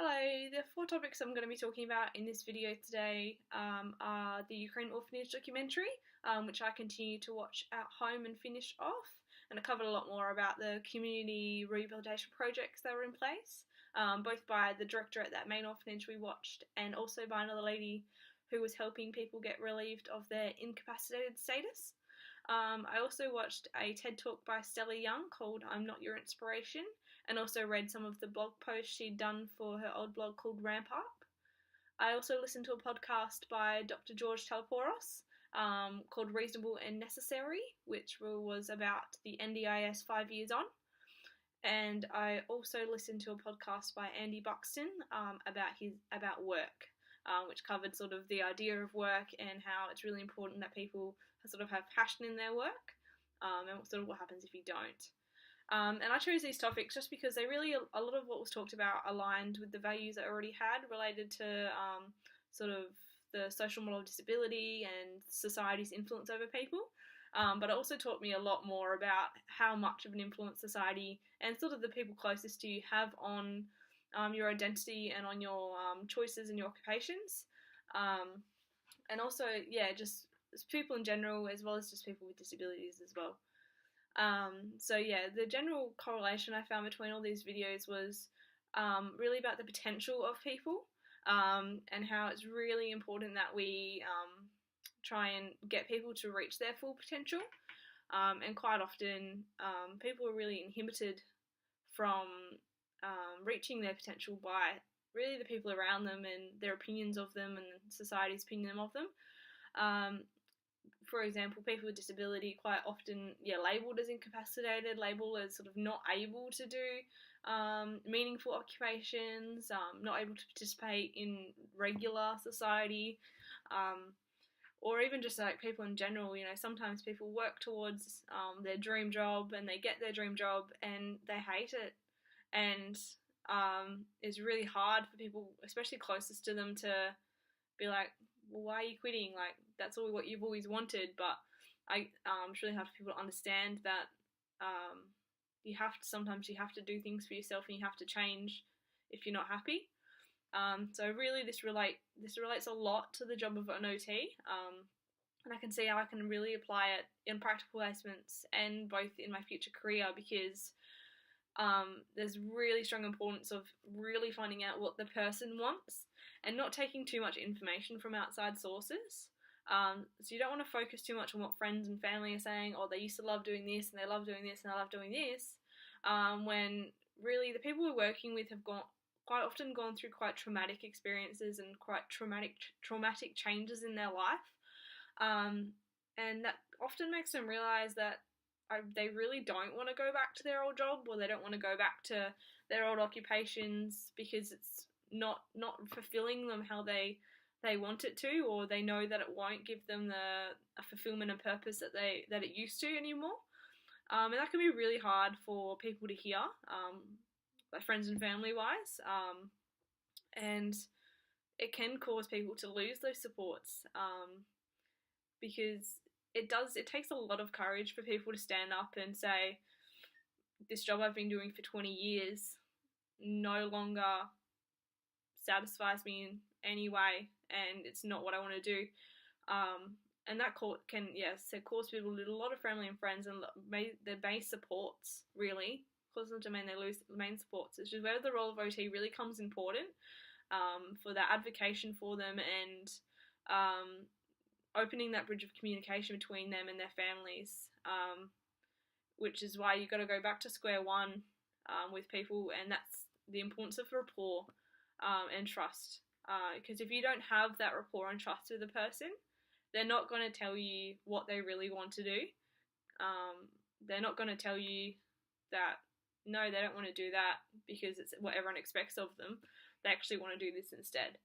Hello, the four topics I'm going to be talking about in this video today are the Ukraine Orphanage documentary, which I continue to watch at home and finish off, and I covered a lot more about the community rehabilitation projects that were in place, both by the director at that main orphanage we watched and also by another lady who was helping people get relieved of their incapacitated status. I also watched a TED Talk by Stella Young called I'm Not Your Inspiration, and also read some of the blog posts she'd done for her old blog called Ramp Up. I also listened to a podcast by Dr. George Talporos called Reasonable and Necessary, which was about the NDIS 5 years on. And I also listened to a podcast by Andy Buxton about work, which covered sort of the idea of work and how it's really important that people sort of have passion in their work, and sort of what happens if you don't. And I chose these topics just because they really, a lot of what was talked about aligned with the values I already had related to sort of the social model of disability and society's influence over people. But it also taught me a lot more about how much of an influence society and sort of the people closest to you have on your identity and on your choices and your occupations. And also, yeah, just people in general, as well as just people with disabilities as well. So yeah, the general correlation I found between all these videos was really about the potential of people, and how it's really important that we try and get people to reach their full potential. And quite often people are really inhibited from reaching their potential by really the people around them and their opinions of them and society's opinion of them. For example, people with disability quite often, labelled as incapacitated, labelled as sort of not able to do meaningful occupations, not able to participate in regular society, or even just like people in general. Sometimes people work towards their dream job and they get their dream job and they hate it, and it's really hard for people, especially closest to them, to be like, well, why are you quitting? Like, that's all what you've always wanted. But it's really hard for people to understand that sometimes you have to do things for yourself and you have to change if you're not happy. So really this relates a lot to the job of an OT, and I can see how I can really apply it in practical placements and both in my future career, because there's really strong importance of really finding out what the person wants and not taking too much information from outside sources. So you don't want to focus too much on what friends and family are saying, or they used to love doing this and they love doing this and I love doing this, when really the people we're working with have quite often gone through quite traumatic experiences and quite traumatic changes in their life, and that often makes them realise that they really don't want to go back to their old job, or they don't want to go back to their old occupations because it's not fulfilling them how they want it to, or they know that it won't give them a fulfillment and purpose that it used to anymore. And that can be really hard for people to hear, like friends and family wise, and it can cause people to lose those supports, because it takes a lot of courage for people to stand up and say, this job I've been doing for 20 years no longer satisfies me in any way, and it's not what I want to do. And that can cause people a lot of family and friends and their base supports, really cause them to they lose the main supports. It's just where the role of OT really comes important, for that advocacy for them and opening that bridge of communication between them and their families, which is why you've got to go back to square one with people, and that's the importance of rapport and trust. Because if you don't have that rapport and trust with a person, they're not going to tell you what they really want to do. They're not going to tell you that, no, they don't want to do that because it's what everyone expects of them. They actually want to do this instead.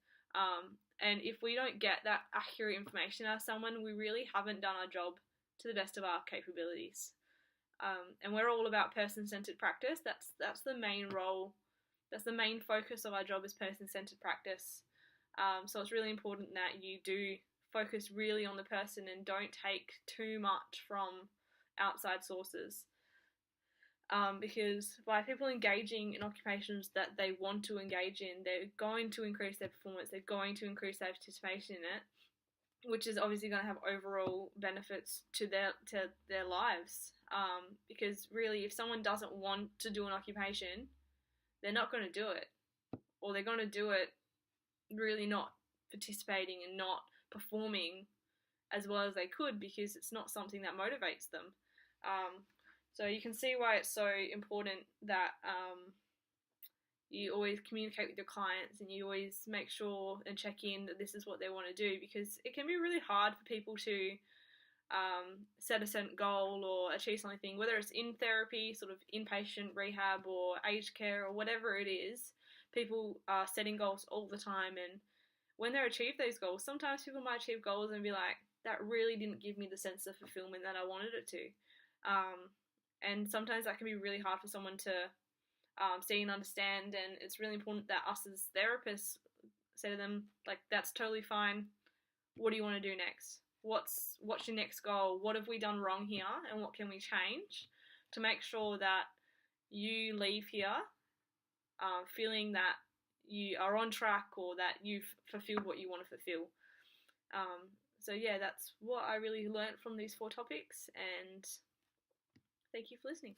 And if we don't get that accurate information out of someone, we really haven't done our job to the best of our capabilities. And we're all about person-centered practice. That's the main role. That's the main focus of our job, is person-centered practice. So it's really important that you do focus really on the person and don't take too much from outside sources. because by people engaging in occupations that they want to engage in, they're going to increase their performance, they're going to increase their participation in it, which is obviously going to have overall benefits to their lives. Because really, if someone doesn't want to do an occupation, they're not going to do it, or they're going to do it really not participating and not performing as well as they could, because it's not something that motivates them. So you can see why it's so important that you always communicate with your clients and you always make sure and check in that this is what they want to do, because it can be really hard for people to set a certain goal or achieve something, whether it's in therapy, sort of inpatient rehab or aged care or whatever it is. People are setting goals all the time, and when they achieve those goals, sometimes people might achieve goals and be like, that really didn't give me the sense of fulfillment that I wanted it to. And sometimes that can be really hard for someone to see and understand, and it's really important that us as therapists say to them, like, that's totally fine. What do you want to do next? What's your next goal? What have we done wrong here, and what can we change to make sure that you leave here feeling that you are on track, or that you've fulfilled what you want to fulfill. So yeah, that's what I really learnt from these 4 topics, and thank you for listening.